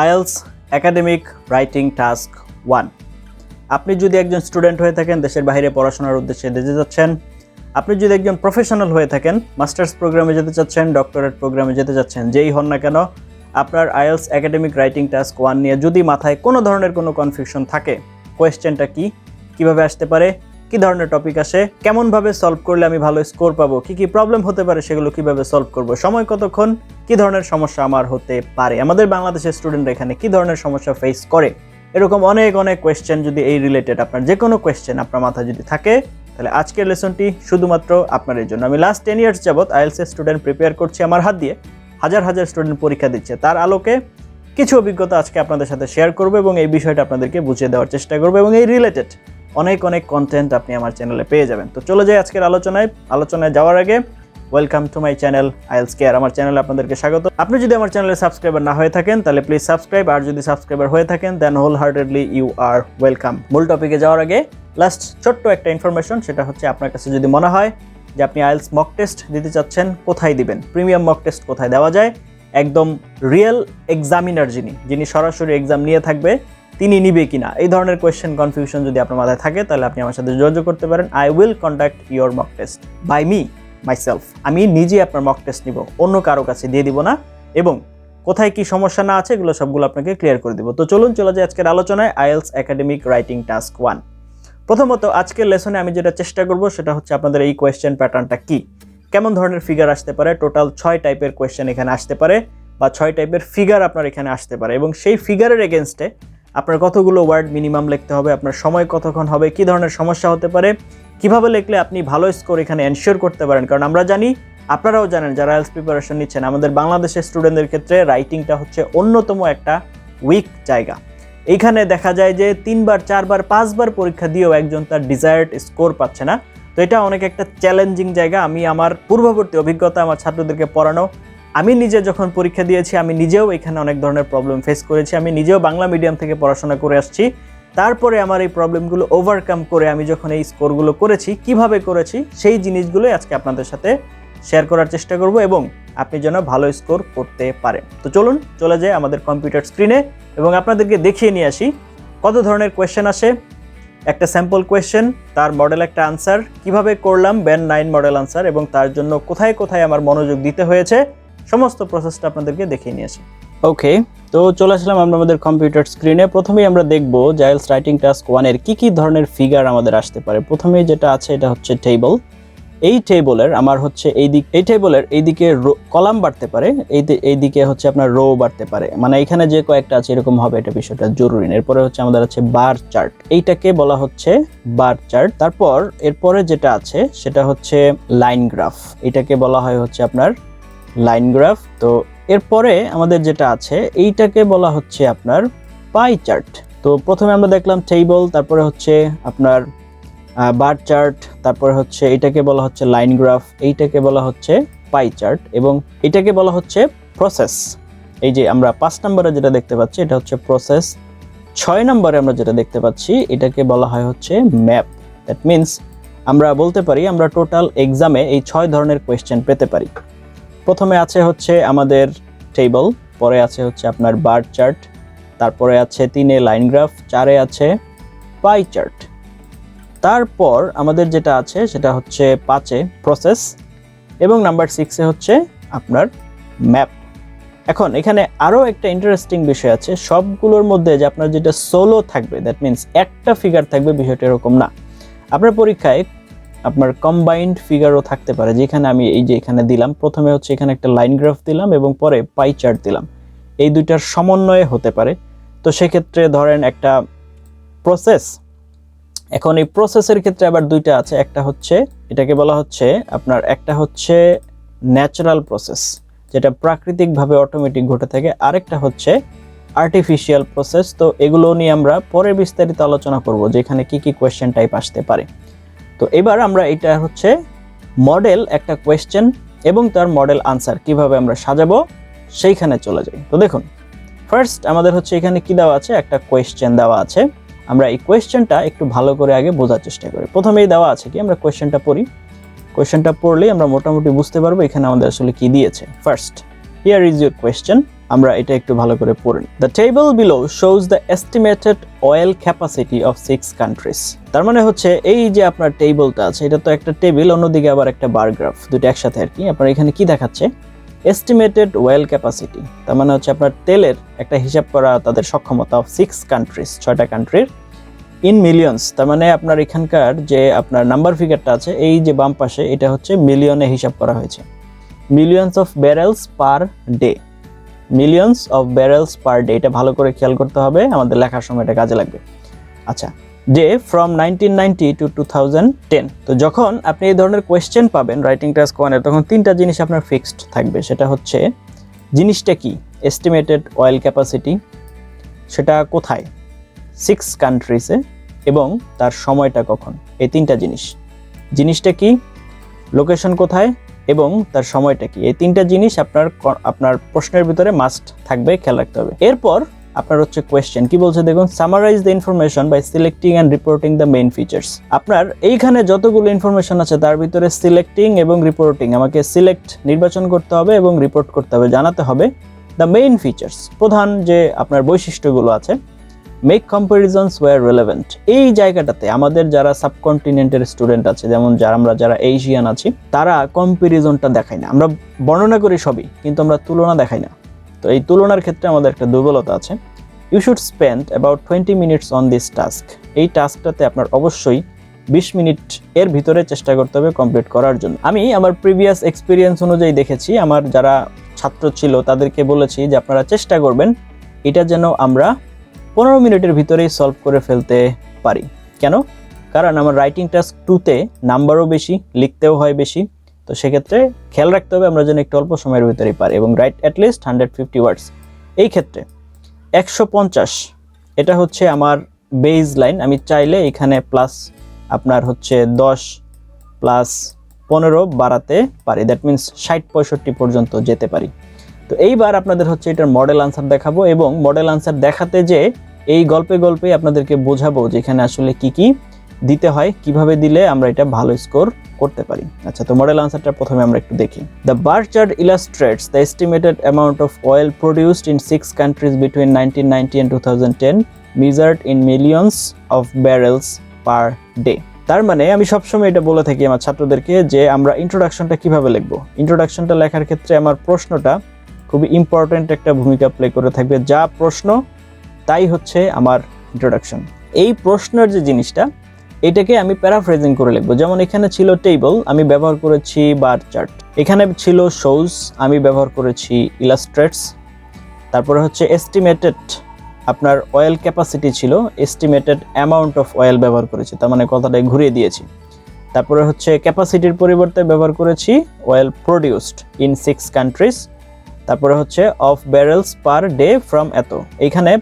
IELTS academic writing task 1। আপনি যদি একজন স্টুডেন্ট হয়ে থাকেন, দেশের বাইরে পড়াশোনার উদ্দেশ্যে যেতে যাচ্ছেন, আপনি যদি একজন প্রফেশনাল হয়ে থাকেন, মাস্টার্স প্রোগ্রামে যেতে চাচ্ছেন, ডক্টরেট প্রোগ্রামে যেতে চাচ্ছেন, যেই হন না কেন, আপনার আইএলস একাডেমিক রাইটিং টাস্ক 1 নিয়ে যদি মাথায় কোনো ধরনের কোনো কনফিউশন থাকে, কোয়েশ্চেনটা কি, কিভাবে আসতে পারে, কি ধরনের টপিক আসে, কেমনভাবে সলভ করলে আমি ভালো স্কোর পাবো, কি প্রবলেম হতে পারে সেগুলো কিভাবে সলভ করব, সময় কতক্ষণ, কি ধরনের সমস্যা আমার হতে পারে, আমাদের বাংলাদেশের স্টুডেন্টরা এখানে কি ধরনের সমস্যা ফেস করে, এরকম অনেক কোয়েশ্চেন যদি এই রিলেটেড আপনার যে কোনো কোয়েশ্চেন আপনার মাথায় যদি থাকে, তাহলে আজকের লেসনটি শুধুমাত্র আপনার জন্য। আমি লাস্ট 10 ইয়ার্স যাবত আইএলস এর স্টুডেন্ট প্রিপেয়ার করছি আমার হাত দিয়ে, হাজার হাজার স্টুডেন্ট পরীক্ষা দিচ্ছে, তার আলোকে কিছু অভিজ্ঞতা আজকে আপনাদের সাথে শেয়ার করব এবং এই বিষয়টা আপনাদেরকে বুঝিয়ে দেওয়ার চেষ্টা করব এবং এই রিলেটেড অনেক কন্টেন্ট আপনি আমার চ্যানেলে পেয়ে যাবেন। তো চলে যাই আজকের আলোচনায় যাওয়ার আগে welcome to my channel IELTS care. আমার চ্যানেলে আপনাদেরকে স্বাগত। আপনি যদি আমার চ্যানেলে সাবস্ক্রাইবার না হয়ে থাকেন তাহলে প্লিজ সাবস্ক্রাইব, আর যদি সাবস্ক্রাইবার হয়ে থাকেন then wholeheartedly you are welcome. মূল টপিকে যাওয়ার আগে লাস্ট ছোট্ট একটা ইনফরমেশন, সেটা হচ্ছে আপনার কাছে যদি মনে হয় যে আপনি আইএলস মক টেস্ট দিতে চাচ্ছেন, কোথায় দিবেন, প্রিমিয়াম মক টেস্ট কোথায় দেওয়া যায়, একদম রিয়েল এক্সামিনার যিনি সরাসরি এক্সাম নিয়ে থাকবে তিনি নিবে কিনা, এই ধরনের কোয়েশ্চেন কনফিউশন যদি আপনার মাথায় থাকে তাহলে আপনি আমার সাথে যোগাযোগ করতে পারেন। I will conduct your mock test by myself. আমি নিজে আপনার মক টেস্ট নিব, অন্য কারো কাছে দিয়ে দিব না, এবং কোথায় কি সমস্যা না আছে এগুলো সবগুলো আপনাকে ক্লিয়ার করে দিব। তো চলুন চলে যাই আজকের আলোচনায় আইএলস একাডেমিক রাইটিং টাস্ক 1। প্রথমত আজকের লেসনে আমি যেটা চেষ্টা করব সেটা হচ্ছে আপনাদের এই কোয়েশ্চেন প্যাটার্নটা কি, কেমন ধরনের ফিগার আসতে পারে, টোটাল 6 টাইপের কোয়েশ্চেন এখানে আসতে পারে বা 6 টাইপের ফিগার আপনার এখানে আসতে পারে, এবং সেই ফিগারের এগেনস্টে আপনার কতগুলো ওয়ার্ড মিনিমাম লিখতে হবে, আপনার সময় কতক্ষণ হবে, কি ধরনের সমস্যা হতে পারে, কিভাবে লিখলে আপনি ভালো স্কোর এখানে এনশিওর করতে পারেন। কারণ আমরা জানি, আপনারাও জানেন যারা আইএলস প্রিপারেশন নিচ্ছেন, আমাদের বাংলাদেশের স্টুডেন্টদের ক্ষেত্রে রাইটিংটা হচ্ছে অন্যতম একটা উইক জায়গা। এইখানে দেখা যায় যে 3 বার 4 বার 5 বার পরীক্ষা দিয়েও একজন তার ডিজায়ার্ড স্কোর পাচ্ছে না। তো এটা অনেক একটা চ্যালেঞ্জিং জায়গা। আমি আমার পূর্ববর্তী অভিজ্ঞতা, আমার ছাত্রদেরকে পড়ানো, আমি নিজে যখন পরীক্ষা দিয়েছি আমি নিজেও এখানে অনেক ধরনের প্রবলেম ফেস করেছি। আমি নিজেও বাংলা মিডিয়াম থেকে পড়াশোনা করে আসছি, তারপরে আমার এই প্রবলেমগুলো ওভারকাম করে আমি যখন এই স্কোরগুলো করেছি, কিভাবে করেছি সেই জিনিসগুলোই আজকে আপনাদের সাথে শেয়ার করার চেষ্টা করব এবং আপনি যেন ভালো স্কোর করতে পারেন। তো চলুন চলে যাই আমাদের কম্পিউটার স্ক্রিনে এবং আপনাদেরকে দেখিয়ে নিয়ে আসি কত ধরনের কোয়েশ্চেন আসে, একটা স্যাম্পল কোয়েশ্চেন, তার মডেল একটা আনসার, কিভাবে করলাম ব্যান্ড 9 মডেল আনসার, এবং তার জন্য কোথায় কোথায় আমার মনোযোগ দিতে হয়েছে, সমস্ত প্রসেসটা আপনাদেরকে দেখিয়ে নিয়ে আসি। ওকে, তো চলে আসলাম আমরা আমাদের কম্পিউটার স্ক্রিনে। প্রথমেই আমরা দেখব যে আইএলস রাইটিং টাস্ক 1 এর কি ধরনের ফিগার আমাদের আসতে পারে। প্রথমেই যেটা আছে এটা হচ্ছে টেবল। এই টেবলের আমার হচ্ছে এই টেবলের এইদিকে কলাম বাড়তে পারে, এইদিকে হচ্ছে আপনার রো বাড়তে পারে, মানে এখানে যে কয়েকটা আছে এরকম হবে, এটা বিষয়টা জরুরি না। এরপরে হচ্ছে আমাদের আছে বার চার্ট, এইটাকে বলা হচ্ছে বার চার্ট। তারপর এরপরে যেটা আছে সেটা হচ্ছে লাইন গ্রাফ, এটাকে বলা হয় হচ্ছে আপনার লাইন গ্রাফ। তো এরপরে আমাদের যেটা আছে এইটাকে বলা হচ্ছে আপনার পাই চার্ট। তো প্রথমে আমরা দেখলাম টেবল, তারপরে হচ্ছে আপনার বার চার্ট, তারপরে হচ্ছে এটাকে বলা হচ্ছে লাইন গ্রাফ, এইটাকে বলা হচ্ছে পাই চার্ট, এবং এটাকে বলা হচ্ছে প্রসেস। এই যে আমরা 5 নম্বরে যেটা দেখতে পাচ্ছি এটা হচ্ছে প্রসেস। 6 নম্বরে আমরা যেটা দেখতে পাচ্ছি এটাকে বলা হয় হচ্ছে ম্যাপ। দ্যাট মিনস আমরা বলতে পারি আমরা টোটাল এক্সামে এই 6 ধরনের কোয়েশ্চেন পেতে পারি। প্রথমে আছে হচ্ছে আমাদের টেবল, পরে আছে হচ্ছে আপনার বার চার্ট, তারপরে আছে 3 এ লাইন গ্রাফ, 4 এ আছে পাই চার্ট, তারপর আমাদের যেটা আছে সেটা হচ্ছে 5 এ প্রসেস, এবং নাম্বার 6 এ হচ্ছে আপনার ম্যাপ। এখন এখানে আরও একটা ইন্টারেস্টিং বিষয় আছে, সবগুলোর মধ্যে যে আপনার যেটা সোলো থাকবে, দ্যাট মিনস একটা ফিগার থাকবে, বিষয়টা এরকম না। আপনার পরীক্ষায় আপনার কম্বাইন্ড ফিগারও থাকতে পারে, যেখানে আমি এই যে এখানে দিলাম, প্রথমে হচ্ছে এখানে একটা লাইন গ্রাফ দিলাম এবং পরে পাই চার্ট দিলাম, এই দুইটার সমন্বয়ে হতে পারে। তো সেক্ষেত্রে ধরেন একটা প্রসেস, এখন এই প্রসেসের ক্ষেত্রে আবার দুইটা আছে, একটা হচ্ছে এটাকে বলা হচ্ছে আপনার, একটা হচ্ছে ন্যাচারাল প্রসেস যেটা প্রাকৃতিকভাবে অটোমেটিক ঘটে থাকে, আরেকটা হচ্ছে আর্টিফিশিয়াল প্রসেস। তো এগুলো নিয়ে আমরা পরে বিস্তারিত আলোচনা করব যে এখানে কি কোয়েশ্চেন টাইপ আসতে পারে। তো এবার আমরা এটা হচ্ছে মডেল একটা কোয়েশ্চেন এবং তার মডেল আনসার কিভাবে আমরা সাজাবো সেইখানে চলে যাই। তো দেখুন, ফার্স্ট আমাদের হচ্ছে এখানে কি দেওয়া আছে, একটা কোয়েশ্চেন দেওয়া আছে। আমরা এই কোয়েশ্চেনটা একটু ভালো করে আগে বোঝার চেষ্টা করি। প্রথমেই দেওয়া আছে কি, আমরা কোয়েশ্চেনটা পড়ি, কোয়েশ্চেনটা পড়লেই আমরা মোটামুটি বুঝতে পারবো এখানে আমাদের আসলে কি দিয়েছে। First, here is your question, আমরা এটা একটু ভালো করে পড়ি। The table below shows the estimated oil capacity of 6 countries. তার মানে হচ্ছে এই যে আপনার টেবলটা আছে, এটা তো একটা টেবিল, অন্যদিকে আবার একটা বার গ্রাফ, দুটো একসাথে আর কি। আপনার এখানে কি দেখাচ্ছে? এস্টিমেটেড অয়েল ক্যাপাসিটি, তার মানে হচ্ছে আপনার তেলের একটা হিসাব করা তাদের সক্ষমতা অফ 6 কান্ট্রিজ, 6টা কান্ট্রির, ইন মিলিয়নস। তার মানে আপনার এখানকার যে আপনার নাম্বার ফিগারটা আছে, এই যে বাম পাশে, এটা হচ্ছে মিলিয়নে হিসাব করা হয়েছে। Millions of ব্যারেলস per day, millions of ব্যারেলস per day, এটা ভালো করে খেয়াল করতে হবে, আমাদের লেখার সময় এটা কাজে লাগবে। আচ্ছা, ডে ফ্রম 1990 টু 2010। তো যখন আপনি এই ধরনের কোয়েশ্চেন পাবেন রাইটিং টাস্ক 1-এর, তখন 3টা জিনিস আপনার ফিক্সড থাকবে। সেটা হচ্ছে জিনিসটা কি, এস্টিমেটেড অয়েল ক্যাপাসিটি, সেটা কোথায়, 6 কান্ট্রিজে, এবং তার সময়টা কখন। এই 3টা জিনিস, জিনিসটা কি, লোকেশন কোথায়, এবং তার সময়টা কি, এই 3টা জিনিস আপনার প্রশ্নের ভিতরে মাস্ট থাকবে, খেয়াল রাখতে হবে। এরপর আপনার হচ্ছে কোয়েশ্চেন কি বলছে দেখুন, summarise the information by selecting and reporting the main features. আপনার এইখানে যতগুলো ইনফরমেশন আছে তার ভিতরে সিলেক্টিং এবং রিপোর্টিং, আমাকে সিলেক্ট নির্বাচন করতে হবে এবং রিপোর্ট করতে হবে, জানাতে হবে দ্য মেইন ফিচার্স, প্রধান যে আপনার বৈশিষ্ট্যগুলো আছে। মেক কম্পারিজনস ওয়্যার রেলেভেন্ট, এই জায়গাটাতে আমাদের যারা সাবকন্টিনেন্টের স্টুডেন্ট আছে, যেমন যারা এশিয়ান আছি, তারা কম্পারিজনটা দেখায় না। আমরা বর্ণনা করি সবই, কিন্তু আমরা তুলনা দেখাই না। তো এই তুলনার ক্ষেত্রে আমাদের একটা দুর্বলতা আছে। You should spend about 20 minutes on this task. এই টাস্কটাতে আপনার অবশ্যই 20 মিনিট এর ভিতরে চেষ্টা করতে হবে কমপ্লিট করার জন্য। আমি আমার প্রিভিয়াস এক্সপিরিয়েন্স অনুযায়ী দেখেছি, আমার যারা ছাত্র ছিল তাদেরকে বলেছি যে আপনারা চেষ্টা করবেন এটা যেন আমরা 15 মিনিটের ভিতরেই সলভ করে ফেলতে পারি। কেন? কারণ আমার রাইটিং টাস্ক 2-তে নাম্বারও বেশি, লিখতেও হয় বেশি। তো সেক্ষেত্রে খেয়াল রাখতে হবে আমরা যেন একটু অল্প সময়ের ভিতরেই পারি, এবং রাইট অ্যাটলিস্ট 150 ওয়ার্ডস। এই ক্ষেত্রে 150 এটা হচ্ছে আমার বেস লাইন। আমি চাইলে এখানে প্লাস আপনার হচ্ছে 10 প্লাস 15 বাড়াতে পারি, দ্যাট মিনস 60-65 পর্যন্ত যেতে পারি। তো এইবার আপনাদের হচ্ছে এটার মডেল আনসার দেখাবো, এবং মডেল আনসার দেখাতে যে এই গল্পে আপনাদেরকে বোঝাবো যে এখানে আসলে কি কি দিতে হয়, কিভাবে দিলে আমরা এটা ভালো স্কোর করতে পারি। আচ্ছা, তো মডেল আনসারটা প্রথমে আমরা একটু দেখি। The bar chart illustrates the estimated amount of oil produced in 6 countries between 1990 and 2010 measured in millions of barrels per day। তার মানে আমি সবসময় এটা বলে থাকি আমার ছাত্রদেরকে যে আমরা ইন্ট্রোডাকশনটা কিভাবে লিখবো। ইন্ট্রোডাকশনটা লেখার ক্ষেত্রে আমার প্রশ্নটা খুবই ইম্পর্টেন্ট একটা ভূমিকা প্লে করে থাকবে। যা প্রশ্ন তাই হচ্ছে আমার ইন্ট্রোডাকশন। এই প্রশ্নের যে জিনিসটা, এটাকে আমি প্যারাফ্রেজিং করে লিখবো। যেমন এখানে ছিল টেবল, আমি ব্যবহার করেছি বার চার্ট। এখানে ছিল শোজ, আমি ব্যবহার করেছি ইলাস্ট্রেটস। তারপরে হচ্ছে এস্টিমেটেড, আপনার অয়েল ক্যাপাসিটি ছিল, এস্টিমেটেড অ্যামাউন্ট অফ অয়েল ব্যবহার করেছি, তার মানে কথাটাই ঘুরিয়ে দিয়েছি। তারপরে হচ্ছে ক্যাপাসিটির পরিবর্তে ব্যবহার করেছি অয়েল প্রডিউসড ইন 6 কান্ট্রিজ। তারপরে হচ্ছে অফ ব্যারেলস পার ডে ফ্রম এত, এইখানে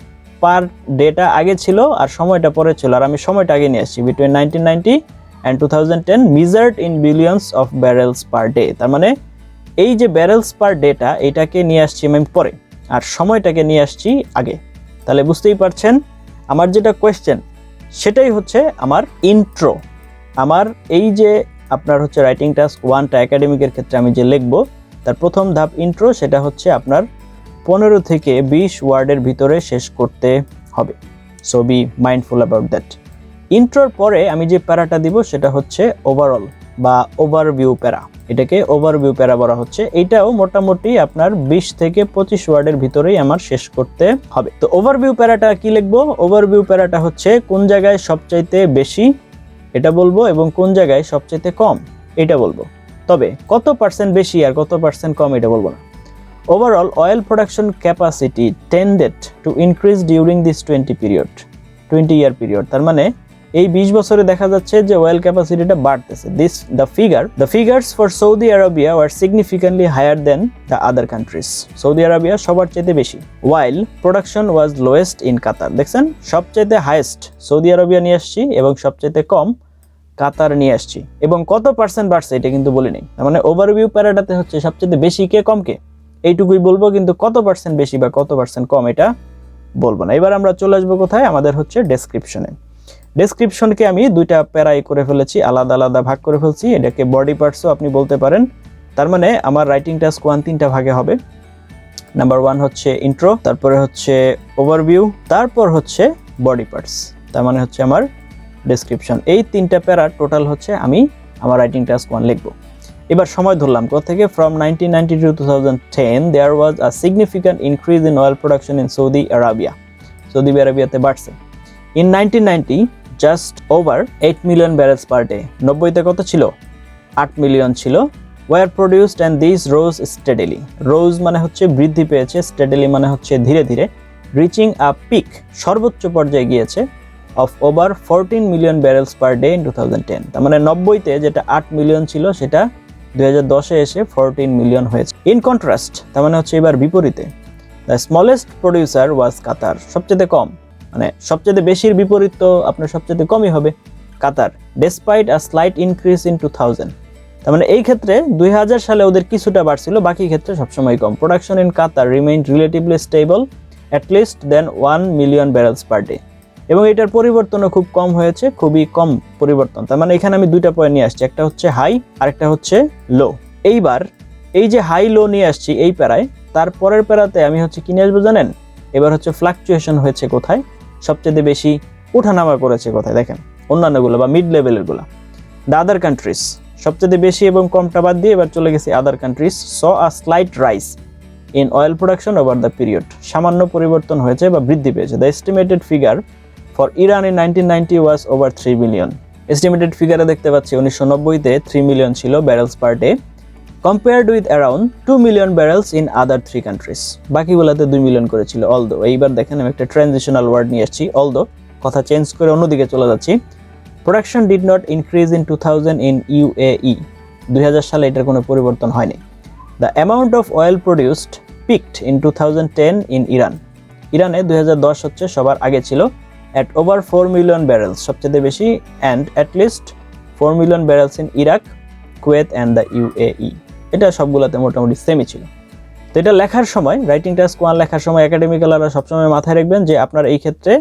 পার ডেটা আগে ছিল আর সময়টা পরে ছিল, আর আমি সময়টা আগে নিয়ে আসছি between 1990 and 2010 measured in billions of ব্যারেলস per day. তার মানে এই যে ব্যারেলস পার ডেটা, এটাকে নিয়ে আসছি আমি পরে, আর সময়টাকে নিয়ে আসছি আগে। তাহলে বুঝতেই পারছেন আমার যেটা কোয়েশ্চেন সেটাই হচ্ছে আমার ইন্ট্রো। আমার এই যে আপনার হচ্ছে রাইটিং টাস্ক 1টা একাডেমিকের ক্ষেত্রে আমি যে লিখবো, তার প্রথম ধাপ ইন্ট্রো, সেটা হচ্ছে আপনার 15 থেকে 20 ওয়ার্ডের ভিতরে শেষ করতে হবে। So be mindful about that. ইন্ট্রোর পরে আমি যে প্যারাটা দিব সেটা হচ্ছে ওভারঅল বা ওভারভিউ প্যারা, এটাকে ওভারভিউ প্যারা বলা হচ্ছে। এটাও মোটামুটি আপনার 20 থেকে 25 ওয়ার্ডের ভিতরেই আমার শেষ করতে হবে। তো ওভারভিউ প্যারাটা কি লিখবো? ওভারভিউ প্যারাটা হচ্ছে কোন জায়গায় সবচাইতে বেশি এটা বলবো, এবং কোন জায়গায় সবচাইতে কম এটা বলবো। তবে কত পার্সেন্ট বেশি আর কত পার্সেন্ট কম এটা বলবো না। Overall oil production capacity টেন্ডেড to increase during this 20 year period. তার মানে এই 20 বছরে দেখা যাচ্ছে যে অয়েল ক্যাপাসিটিটা বাড়তেছে। The figures for Saudi Arabia were significantly higher than the other countries. Saudi Arabia সবার চাইতে বেশি, while production was lowest in Qatar. দেখছেন, সবচাইতে হাইয়েস্ট সৌদি আরবিয়া নিয়ে আসছি এবং সবচাইতে কম কাতার নিয়ে আসছি, এবং কত পার্সেন্ট বাড়ছে এটা কিন্তু বলিনি। মানে ওভারভিউ প্যারাটাতে হচ্ছে সবচেয়ে বেশি কে কম কে এইটুকুই বলবো, কিন্তু কত পার্সেন্ট বেশি বা কত পার্সেন্ট কম এটা বলবো না। এবার আমরা চলে আসবো কোথায়, আমাদের হচ্ছে ডেসক্রিপশনে। ডেসক্রিপশনকে আমি 2টা প্যারাই করে ফেলেছি, আলাদা আলাদা ভাগ করে ফেলছি। এটাকে বডি পার্টসও আপনি বলতে পারেন। তার মানে আমার রাইটিং টাস্ক 1 3টা ভাগে হবে। নাম্বার 1 হচ্ছে ইন্ট্রো, তারপরে হচ্ছে ওভারভিউ, তারপর হচ্ছে বডি পার্টস, তার মানে হচ্ছে আমার ডেসক্রিপশন। এই 3টা প্যারা টোটাল হচ্ছে আমি আমার রাইটিং টাস্ক 1 লিখব। এবার সময় ধরলাম কোথা থেকে, from 1990 to 2010 there was a significant increase in oil production in Saudi Arabia. Saudi আরাবিয়াতে বাড়ছে। In 1990 just over 8 million barrels per day, 90তে কত ছিল, 8 মিলিয়ন ছিল, were produced and this rose steadily. Rose মানে হচ্ছে বৃদ্ধি পেয়েছে, স্টেডিলি মানে হচ্ছে ধীরে ধীরে, রিচিং আ পিক, সর্বোচ্চ পর্যায়ে গিয়েছে, of over 14 million barrels per day in 2010। তার মানে 90তে যেটা 8 মিলিয়ন ছিল সেটা 2010-এ এসে 14 মিলিয়ন হয়েছে। ইন কন্ট্রাস্ট, তার মানে হচ্ছে এবার বিপরীতে, দ্য স্মলেস্ট প্রডিউসার ওয়াজ কাতার, সবচেয়ে কম, মানে সবচেয়ে বেশির বিপরীত তো আপনার সবচেয়ে কমই হবে, Qatar, despite a slight increase in 2000। তার মানে এই ক্ষেত্রে 2000 সালে ওদের কিছুটা বাড়ছিল, বাকি ক্ষেত্রে সবসময় কম। Production in Qatar remained relatively stable at least than 1 million barrels per day, এবং এটার পরিবর্তনও খুব কম হয়েছে, খুবই কম পরিবর্তন। তার মানে এখানে আমি দুইটা পয়েন্ট নিয়ে আসছি, একটা হচ্ছে হাই আর একটা হচ্ছে লো। এইবার এই যে হাই লো নিয়ে আসছি এই প্যারায়, তার পরের প্যারাতে আমি হচ্ছে কি নিয়ে আসবো জানেন, এবার হচ্ছে ফ্লাকচুয়েশন হয়েছে কোথায়, সবচেয়ে বেশি ওঠানামা করেছে কোথায়, দেখেন অন্যান্যগুলো বা মিড লেভেলের গুলো। দ্য আদার কান্ট্রিজ, সবচেয়ে বেশি এবং কমটা বাদ দিয়ে এবার চলে গেছে other countries, saw a slight rise in oil production over the period, সামান্য পরিবর্তন হয়েছে বা বৃদ্ধি পেয়েছে। The estimated figure for Iran in 1990 was over 3 million. Estimated ফিগারে দেখতে পাচ্ছি 1990-তে 3 মিলিয়ন ছিল barrels per day, compared with around 2 million barrels in other 3 countries, বাকিগুলোতে 2 মিলিয়ন করেছিল। অলদো, এইবার দেখেন আমি একটা ট্রানজিশনাল ওয়ার্ড নিয়ে আসছি, অলদো, কথা চেঞ্জ করে অন্যদিকে চলে যাচ্ছি। Production did not increase in 2000 in UAE, 2000 সালে এটার কোনো পরিবর্তন হয়নি। The amount of oil produced peaked in 2010 in Iran, ইরানে 2010 হচ্ছে সবার আগে ছিল, at over 4 million barrels, সবচেয়ে বেশি, and at least 4 million barrels in Iraq, Kuwait and the UAE। এটা সবগুলোতে মোটামুটি সেমই ছিল। তো এটা লেখার সময়, রাইটিং টাস্ক 1 লেখার সময় একাডেমিক্যালরা সবসময় মাথায় রাখবেন যে আপনার এই ক্ষেত্রে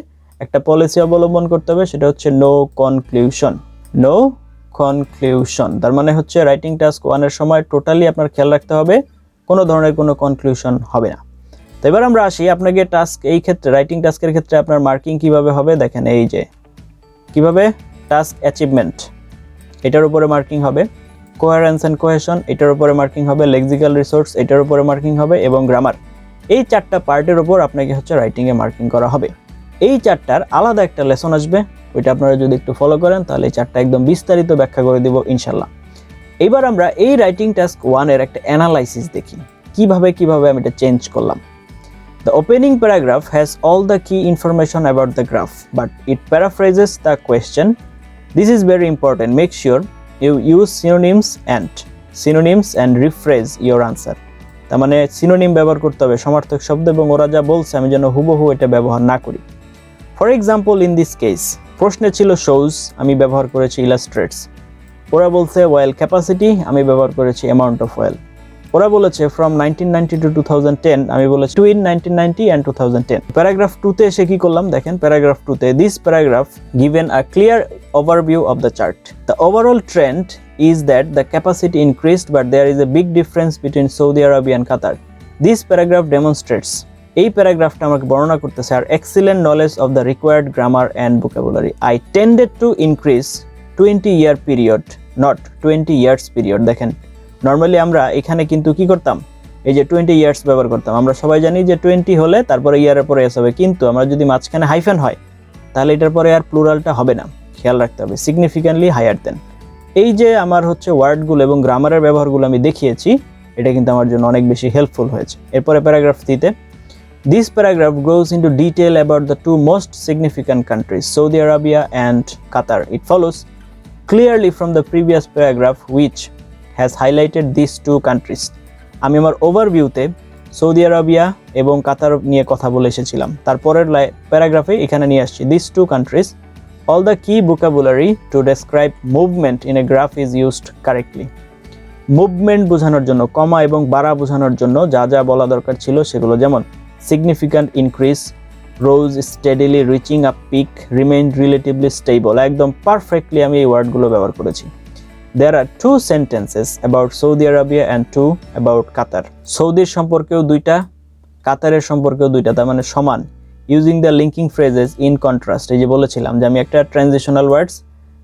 একটা পলিসি অবলম্বন করতে হবে, সেটা হচ্ছে নো কনক্লুশন। নো কনক্লুশন তার মানে হচ্ছে রাইটিং টাস্ক 1 এর সময় টোটালি আপনার খেয়াল রাখতে হবে কোনো ধরনের কোনো কনক্লুশন হবে না। তো এবার আমরা আসি আপনাকে টাস্ক, এই ক্ষেত্রে রাইটিং টাস্কের ক্ষেত্রে আপনার মার্কিং কিভাবে হবে, দেখেন এই যে কিভাবে, টাস্ক অ্যাচিভমেন্ট এটার উপরে মার্কিং হবে, কোহেরেন্স এন্ড কোহেশন এটার উপরে মার্কিং হবে, লেক্সিক্যাল রিসোর্স এটার উপরে মার্কিং হবে, এবং গ্রামার, এই 4টা পার্টের উপর আপনাকে হচ্ছে রাইটিং এ মার্কিং করা হবে। এই 4টার আলাদা একটা লেসন আসবে, ওইটা আপনারা যদি একটু ফলো করেন তাহলে এই 4টা একদম বিস্তারিত ব্যাখ্যা করে দিব ইনশাল্লাহ। এবার আমরা এই রাইটিং টাস্ক 1 এর একটা অ্যানালাইসিস দেখি, কিভাবে আমি এটা চেঞ্জ করলাম। The opening paragraph has all the key information about the graph, but it paraphrases the question. This is very important. Make sure you use synonyms and rephrase your answer. তার মানে synonym ব্যবহার করতে হবে, সমার্থক শব্দ, এবং ওরা যা বলছে আমি যেন হুবহু এটা ব্যবহার না করি। For example, in this case প্রশ্নে ছিল শোজ, আমি ব্যবহার করেছি ইলাস্ট্রেটস। ওরা বলছে ওয়েল ক্যাপাসিটি, আমি ব্যবহার করেছি অ্যামাউন্ট অফ ওয়েল। ওরা বলেছে ফ্রম 1990 টু 2010, আমি বলেছি টুইন 1990 অ্যান্ড 2010। প্যারাগ্রাফ 2-তে এসে কি করলাম দেখেন, প্যারাগ্রাফ 2-তে this paragraph given a clear overview of the chart. The overall trend is that the capacity increased, but there is a big difference between Saudi Arabia and Qatar. This paragraph demonstrates, এই প্যারাগ্রাফটা আমাকে বর্ণনা করতেছে, আর excellent knowledge of the required grammar and vocabulary. I tended to increase 20-year period, not 20 years period. দেখেন normally আমরা এখানে কিন্তু কি করতাম, এই যে 20 ইয়ার্স ব্যবহার করতাম। আমরা সবাই জানি যে 20 হলে তারপরে ইয়ারের পরে এস হবে, কিন্তু আমরা যদি মাঝখানে হাইফেন হয় তাহলে এটার পরে আর প্লুরালটা হবে না, খেয়াল রাখতে হবে, সিগনিফিক্যান্টলি হায়ার দেন। এই যে আমার হচ্ছে ওয়ার্ডগুলো এবং গ্রামারের ব্যবহারগুলো আমি দেখিয়েছি, এটা কিন্তু আমার জন্য অনেক বেশি হেল্পফুল হয়েছে। এরপরে প্যারাগ্রাফ 3-তে this paragraph goes into detail about the two most significant countries, Saudi Arabia and Qatar. It follows clearly from the previous paragraph which has highlighted this two countries. আমি আমার ওভারভিউতে সৌদি আরাবিয়া এবং কাতার নিয়ে কথা বলে এসেছিলাম, তারপরের প্যারাগ্রাফে এখানে নিয়ে আসছি this two countries. All the key vocabulary to describe movement in a graph is used correctly. Movement বোঝানোর জন্য, কমা এবং বাড়া বোঝানোর জন্য যা যা বলা দরকার ছিল সেগুলো, যেমন সিগনিফিক্যান্ট ইনক্রিজ, রোজ স্টেডিলি, রিচিং আ পিক, রিমেইন রিলেটিভলি স্টেবল, একদম পারফেক্টলি আমি এই ওয়ার্ডগুলো ব্যবহার করেছি। There are 2 sentences about Saudi Arabia and 2 about Qatar. সৌদির সম্পর্কেও 2টা কাতারের সম্পর্কেও দুইটা, তার মানে সমান। Using the linking phrases in contrast, এই যে বলেছিলাম যে আমি একটা ট্রানজিশনাল ওয়ার্ডস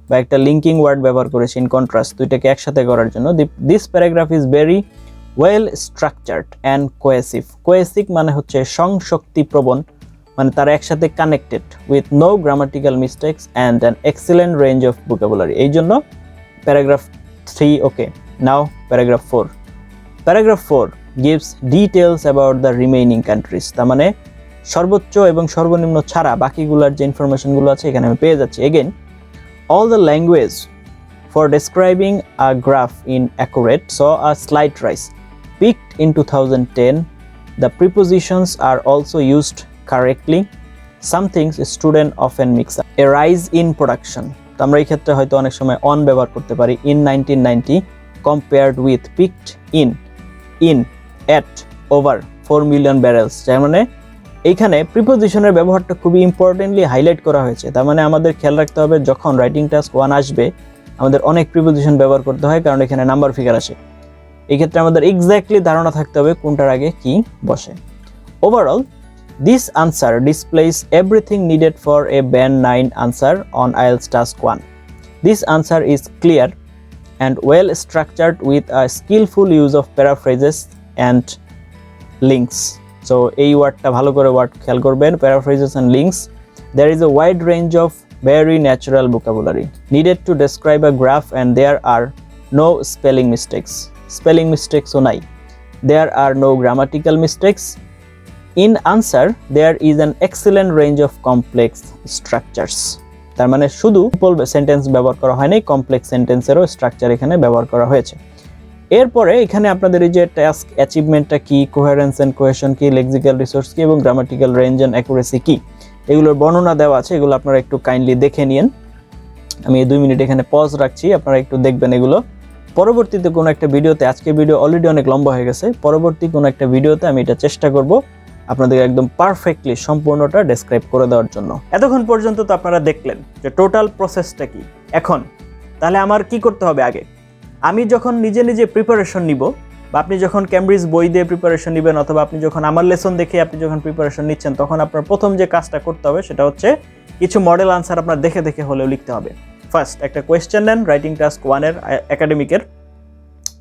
বা একটা লিঙ্কিং ওয়ার্ড ব্যবহার করেছি ইন কন্ট্রাস্ট, দুইটাকে একসাথে করার জন্য। This paragraph is very well structured and cohesive. Cohesive মানে হচ্ছে সংশক্তিপ্রবণ, মানে তারা একসাথে connected, with no grammatical mistakes and an excellent range of vocabulary. এই জন্য paragraph 3 okay. Now paragraph 4। Paragraph 4 gives details about the remaining countries, তার মানে সর্বোচ্চ এবং সর্বনিম্ন ছাড়া বাকিগুলোর যে ইনফরমেশনগুলো আছে এখানে আমি পেয়ে যাচ্ছি। Again, all the language for describing a graph in accurate saw a slight rise peaked in 2010. The prepositions are also used correctly. Some things student often mix up. A rise in production, তো আমরা এই ক্ষেত্রে হয়তো অনেক সময় on ব্যবহার করতে পারি। in 1990 compared with peaked in at over 4 million barrels, যার মানে এইখানে প্রিপোজিশনের ব্যবহারটা খুবই ইম্পর্টেন্টলি হাইলাইট করা হয়েছে। তার মানে আমাদের খেয়াল রাখতে হবে যখন রাইটিং টাস্ক 1 আসবে আমাদের অনেক প্রিপোজিশন ব্যবহার করতে হয়, কারণ এখানে নাম্বার ফিগার আসে। এই ক্ষেত্রে আমাদের এক্স্যাক্টলি ধারণা থাকতে হবে কোনটার আগে কি বসে। Overall, this answer displace everything needed for a band 9 answer on IELTS task 1. This answer is clear and well structured with a skillful use of paraphrases and links. So এই ওয়ার্ডটা ভালো করে ওয়ার্ড খেয়াল করবেন, paraphrases and links. There is a wide range of very natural vocabulary needed to describe a graph, and there are no spelling mistakes. Spelling mistakes ও নাই. There are no grammatical mistakes. In answer, there is an excellent range of complex structures. তার মানে শুধু simple sentence ব্যবহার করা হয়নি, complex সেন্টেন্সেরও structure এখানে ব্যবহার করা হয়েছে। এরপরে এখানে আপনাদের এই যে টাস্ক অ্যাচিভমেন্টটা কি, কোহেরেন্স এন্ড কোহেশন কি, লেক্সিক্যাল রিসোর্স কি এবং গ্রামাটিক্যাল রেঞ্জ এন্ড অ্যাকুরেসি কি, এগুলোর বর্ণনা দেওয়া আছে। এগুলো আপনারা একটু কাইন্ডলি দেখে নিন। আমি 2 মিনিট এখানে পজ রাখছি, আপনারা একটু দেখবেন এগুলো। পরবর্তীতে কোনো একটা ভিডিওতে, আজকে ভিডিও অলরেডি অনেক লম্বা হয়ে গেছে, পরবর্তী কোনো একটা ভিডিওতে আমি এটা চেষ্টা করব আপনাদের একদম পারফেক্টলি সম্পূর্ণটা ডেসক্রাইব করে দেওয়ার জন্য। এতক্ষণ পর্যন্ত তো আপনারা দেখলেন যে টোটাল প্রসেসটা কি। এখন তাহলে আমার কি করতে হবে আগে? আমি যখন নিজে নিজে প্রিপারেশন নিব, বা আপনি যখন ক্যামব্রিজ বই দিয়ে প্রিপারেশন নেবেন, অথবা আপনি যখন আমার লেসন দেখে আপনি যখন প্রিপারেশন নিচ্ছেন, তখন আপনার প্রথম যে কাজটা করতে হবে সেটা হচ্ছে কিছু মডেল আনসার আপনার দেখে দেখে হলেও লিখতে হবে। ফার্স্ট একটা কোয়েশ্চেন নেন রাইটিং টাস্ক 1 এর একাডেমিকের।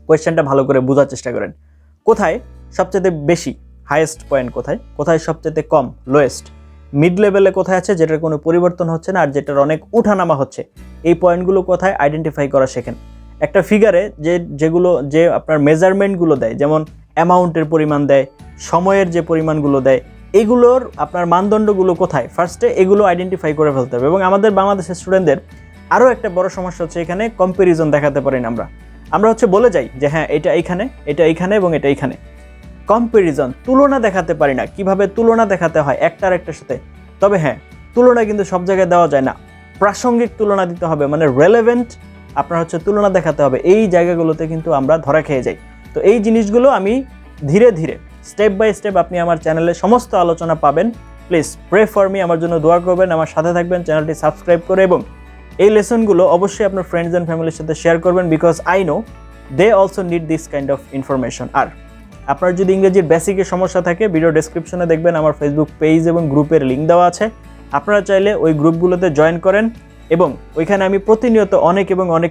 কোয়েশ্চেনটা ভালো করে বোঝার চেষ্টা করেন, কোথায় সবচেয়ে বেশি হাইয়েস্ট পয়েন্ট, কোথায় সবচেয়ে কম লোয়েস্ট, মিড লেভেলে কোথায় আছে যেটার কোনো পরিবর্তন হচ্ছে না আর যেটার অনেক উঠানামা হচ্ছে, এই পয়েন্টগুলো কোথায় আইডেন্টিফাই করা শেখেন। একটা ফিগারে যেগুলো যে আপনার মেজারমেন্টগুলো দেয়, যেমন অ্যামাউন্টের পরিমাণ দেয়, সময়ের যে পরিমাণগুলো দেয়, এগুলোর আপনার মানদণ্ডগুলো কোথায়, ফার্স্টে এগুলো আইডেন্টিফাই করে ফেলতে হবে। এবং আমাদের বাংলাদেশের স্টুডেন্টদের আরও একটা বড় সমস্যা হচ্ছে এখানে কম্প্যারিজন দেখাতে পারি না আমরা হচ্ছে বলে যাই যে হ্যাঁ এটা এইখানে এবং এটা এইখানে। কম্প্যারিজন, তুলনা দেখাতে পারি না। কিভাবে তুলনা দেখাতে হয় একটার একটার সাথে? তবে হ্যাঁ, তুলনা কিন্তু সব জায়গায় দেওয়া যায় না, প্রাসঙ্গিক তুলনা দিতে হবে, মানে রেলেভেন্ট আপনার হচ্ছে তুলনা দেখাতে হবে। এই জায়গাগুলোতে কিন্তু আমরা ধরা খেয়ে যাই। তো এই জিনিসগুলো আমি ধীরে ধীরে স্টেপ বাই স্টেপ আপনি আমার চ্যানেলে সমস্ত আলোচনা পাবেন। প্লিজ প্রে ফর মি, আমার জন্য দোয়া করবেন, আমার সাথে থাকবেন, চ্যানেলটি সাবস্ক্রাইব করে, এবং এই লেসনগুলো অবশ্যই আপনার ফ্রেন্ডস অ্যান্ড ফ্যামিলির সাথে শেয়ার করবেন, because I know they also need this kind of information. আর আপনার যদি ইংরেজির বেসিকের সমস্যা থাকে, ভিডিও ডেসক্রিপশনে দেখবেন আমার ফেসবুক পেজ এবং গ্রুপের লিঙ্ক দেওয়া আছে। আপনারা চাইলে ওই গ্রুপগুলোতে জয়েন করেন, এবং ওইখানে আমি প্রতিনিয়ত অনেক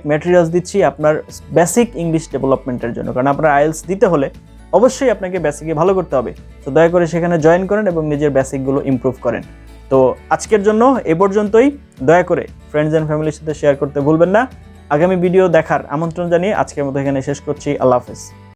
ম্যাটেরিয়ালস দিচ্ছি আপনার বেসিক ইংলিশ ডেভেলপমেন্টের জন্য। কারণ আপনার আইএলস দিতে হলে অবশ্যই আপনাকে বেসিকে ভালো করতে হবে। তো দয়া করে সেখানে জয়েন করেন এবং নিজের বেসিকগুলো ইমপ্রুভ করেন। তো আজকের জন্য এ পর্যন্তই। দয়া করে ফ্রেন্ডস অ্যান্ড ফ্যামিলির সাথে শেয়ার করতে ভুলবেন না। আগামী ভিডিও দেখার আমন্ত্রণ জানিয়ে আজকের মতো এখানে শেষ করছি। আল্লাহ হাফেজ।